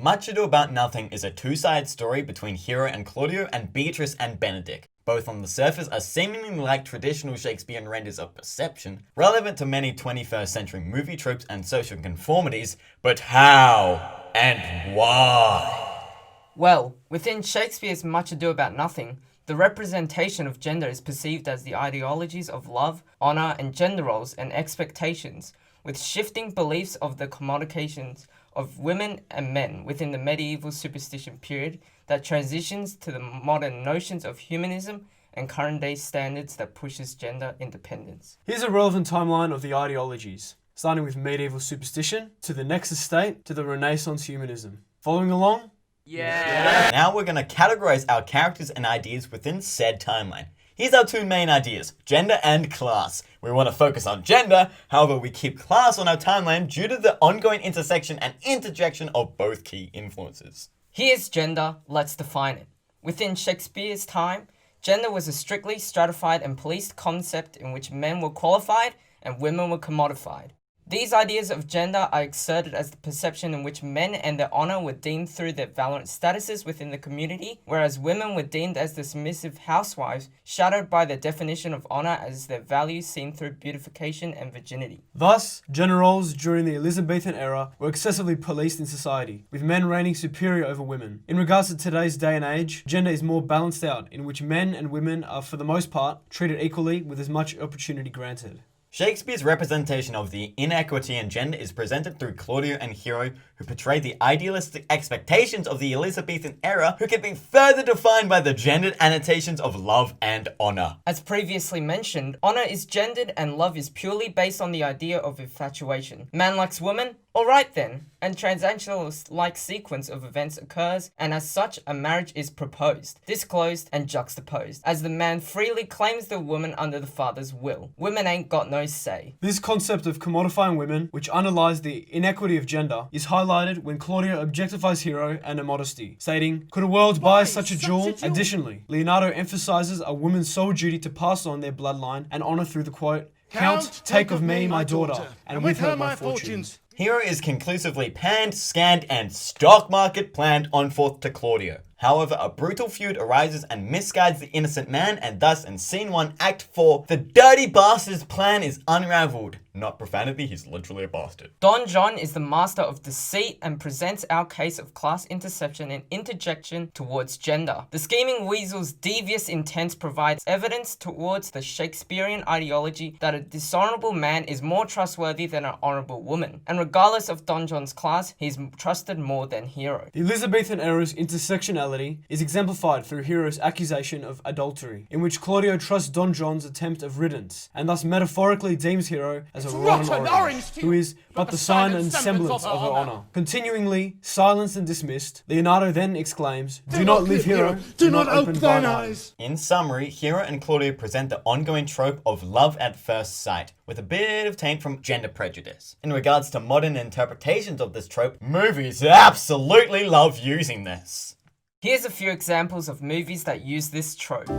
Much Ado About Nothing is a two-sided story between Hero and Claudio and Beatrice and Benedict. Both on the surface are seemingly like traditional Shakespearean renders of perception, relevant to many 21st century movie tropes and social conformities, but how and why? Well, within Shakespeare's Much Ado About Nothing, the representation of gender is perceived as the ideologies of love, honor, and gender roles and expectations, with shifting beliefs of the commodifications of women and men within the medieval superstition period that transitions to the modern notions of humanism and current-day standards that pushes gender independence. Here's a relevant timeline of the ideologies, starting with medieval superstition, to the Nexus state, to the Renaissance humanism. Following along? Yeah. Now we're going to categorize our characters and ideas within said timeline. Here's our two main ideas, gender and class. We want to focus on gender, however we keep class on our timeline due to the ongoing intersection and interjection of both key influences. Here's gender, let's define it. Within Shakespeare's time, gender was a strictly stratified and policed concept in which men were qualified and women were commodified. These ideas of gender are exerted as the perception in which men and their honor were deemed through their valiant statuses within the community, whereas women were deemed as the submissive housewives, shadowed by their definition of honor as their values seen through beautification and virginity. Thus, gender roles during the Elizabethan era were excessively policed in society, with men reigning superior over women. In regards to today's day and age, gender is more balanced out, in which men and women are for the most part treated equally with as much opportunity granted. Shakespeare's representation of the inequity in gender is presented through Claudio and Hero, who portray the idealistic expectations of the Elizabethan era, who can be further defined by the gendered annotations of love and honor. As previously mentioned, honor is gendered and love is purely based on the idea of infatuation. Man likes woman? Alright then, and transactional-like sequence of events occurs, and as such, a marriage is proposed, disclosed, and juxtaposed, as the man freely claims the woman under the father's will. Women ain't got no say. This concept of commodifying women, which underlies the inequity of gender, is highlighted when Claudio objectifies Hero and her modesty, stating, "Could a world buy such a jewel?" Additionally, Leonardo emphasizes a woman's sole duty to pass on their bloodline and honor through the quote, "Count, take of me my daughter, and with her my fortunes." Hero is conclusively panned, scanned, and stock market planned on forth to Claudio. However, a brutal feud arises and misguides the innocent man, and thus in Scene 1, Act 4, the dirty bastard's plan is unraveled. Not profanity, he's literally a bastard. Don John is the master of deceit and presents our case of class interception and interjection towards gender. The scheming weasel's devious intent provides evidence towards the Shakespearean ideology that a dishonorable man is more trustworthy than an honorable woman, and regardless of Don John's class, he's trusted more than Hero. The Elizabethan era's intersectionality is exemplified through Hero's accusation of adultery, in which Claudio trusts Don John's attempt of riddance, and thus metaphorically deems Hero as a rotten orange, who is but the sign and semblance of her honor. Continuingly silenced and dismissed, Leonardo then exclaims, "Do not leave, Hero, do not open thine eyes." In summary, Hero and Claudio present the ongoing trope of love at first sight, with a bit of taint from gender prejudice. In regards to modern interpretations of this trope, movies absolutely love using this. Here's a few examples of movies that use this trope.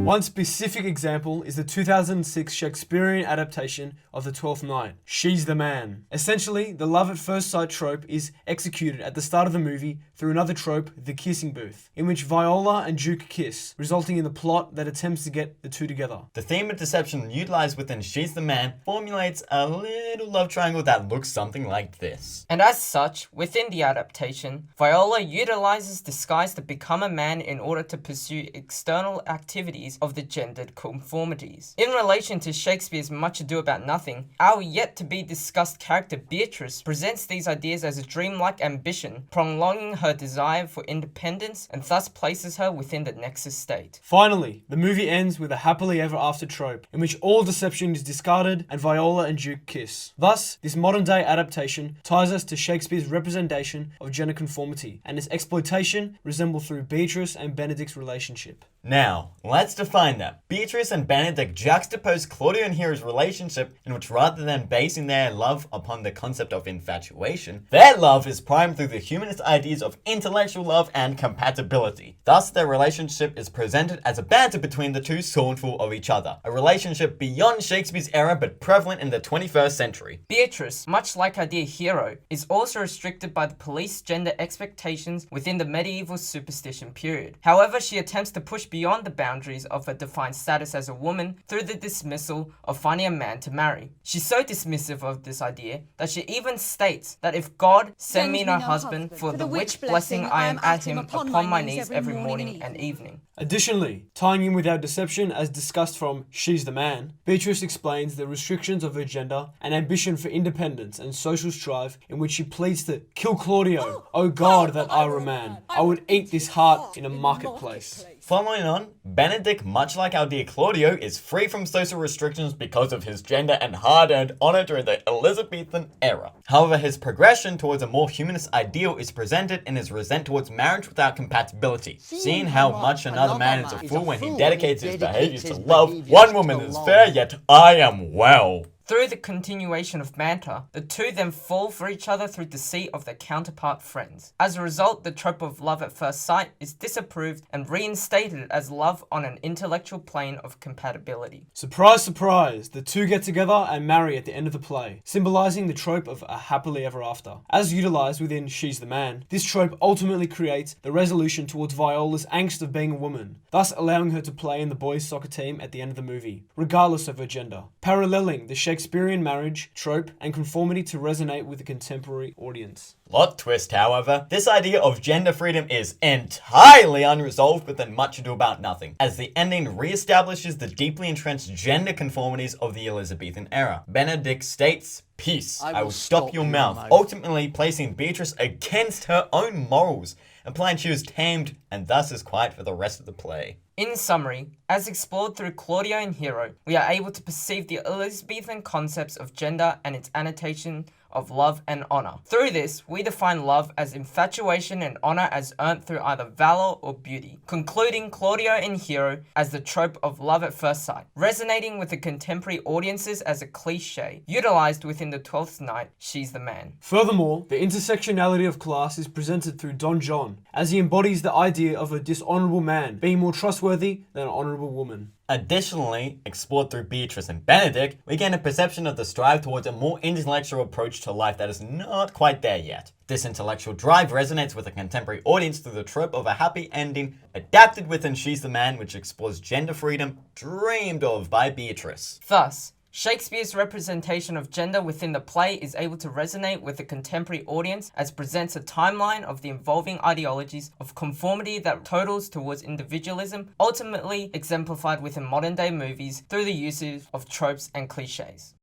One specific example is the 2006 Shakespearean adaptation of The Twelfth Night, She's the Man. Essentially, the love at first sight trope is executed at the start of the movie through another trope, the kissing booth, in which Viola and Duke kiss, resulting in the plot that attempts to get the two together. The theme of deception utilized within She's the Man formulates a little love triangle that looks something like this. And as such, within the adaptation, Viola utilizes disguise to become a man in order to pursue external activities of the gendered conformities. In relation to Shakespeare's Much Ado About Nothing, our yet-to-be discussed character Beatrice presents these ideas as a dreamlike ambition, prolonging her desire for independence and thus places her within the Nexus state. Finally, the movie ends with a happily ever after trope, in which all deception is discarded and Viola and Duke kiss. Thus, this modern-day adaptation ties us to Shakespeare's representation of gender conformity, and its exploitation resembled through Beatrice and Benedict's relationship. Now, let's define them. Beatrice and Benedict juxtapose Claudio and Hero's relationship in which rather than basing their love upon the concept of infatuation, their love is primed through the humanist ideas of intellectual love and compatibility. Thus, their relationship is presented as a banter between the two scornful of each other, a relationship beyond Shakespeare's era but prevalent in the 21st century. Beatrice, much like our dear hero, is also restricted by the police gender expectations within the medieval superstition period. However, she attempts to push beyond the boundaries of her defined status as a woman through the dismissal of finding a man to marry. She's so dismissive of this idea that she even states that if God send me no husband, for the which blessing I am at him upon my knees every morning and evening. Additionally, tying in with our deception as discussed from She's the Man, Beatrice explains the restrictions of her gender and ambition for independence and social strife in which she pleads to kill Claudio. Oh God, that I were a man. I would eat this heart in a marketplace. Following on, Benedict, much like our dear Claudio, is free from social restrictions because of his gender and hard-earned honor during the Elizabethan era. However, his progression towards a more humanist ideal is presented in his resent towards marriage without compatibility. Seeing how much another man is a fool when he dedicates his behaviors to love, one woman is fair, yet I am well. Through the continuation of banter, the two then fall for each other through deceit of their counterpart friends. As a result, the trope of love at first sight is disapproved and reinstated as love on an intellectual plane of compatibility. Surprise, surprise, the two get together and marry at the end of the play, symbolizing the trope of a happily ever after. As utilized within She's the Man, this trope ultimately creates the resolution towards Viola's angst of being a woman, thus allowing her to play in the boys' soccer team at the end of the movie, regardless of her gender, paralleling the Shakespearean marriage trope and conformity to resonate with the contemporary audience. Plot twist, however, this idea of gender freedom is entirely unresolved within Much Ado About Nothing, as the ending re-establishes the deeply entrenched gender conformities of the Elizabethan era. Benedict states, "Peace, I will stop your mouth," ultimately placing Beatrice against her own morals, implying she was tamed and thus is quiet for the rest of the play. In summary, as explored through Claudio and Hero, we are able to perceive the Elizabethan concepts of gender and its annotation of love and honor. Through this, we define love as infatuation and honor as earned through either valor or beauty, concluding Claudio and Hero as the trope of love at first sight, resonating with the contemporary audiences as a cliche, utilized within the 12th Night, She's the Man. Furthermore, the intersectionality of class is presented through Don John, as he embodies the idea of a dishonorable man being more trustworthy than an honorable woman. Additionally, explored through Beatrice and Benedict, we gain a perception of the strive towards a more intellectual approach to life that is not quite there yet. This intellectual drive resonates with a contemporary audience through the trope of a happy ending adapted within She's the Man, which explores gender freedom dreamed of by Beatrice. Thus, Shakespeare's representation of gender within the play is able to resonate with the contemporary audience as presents a timeline of the evolving ideologies of conformity that totals towards individualism, ultimately exemplified within modern day movies through the usage of tropes and cliches.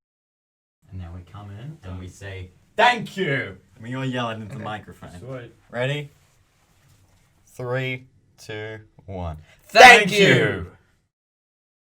And now we come in and we say, "Thank you!" And we all yell it into the microphone. Sweet. Ready? 3, 2, 1. Thank you!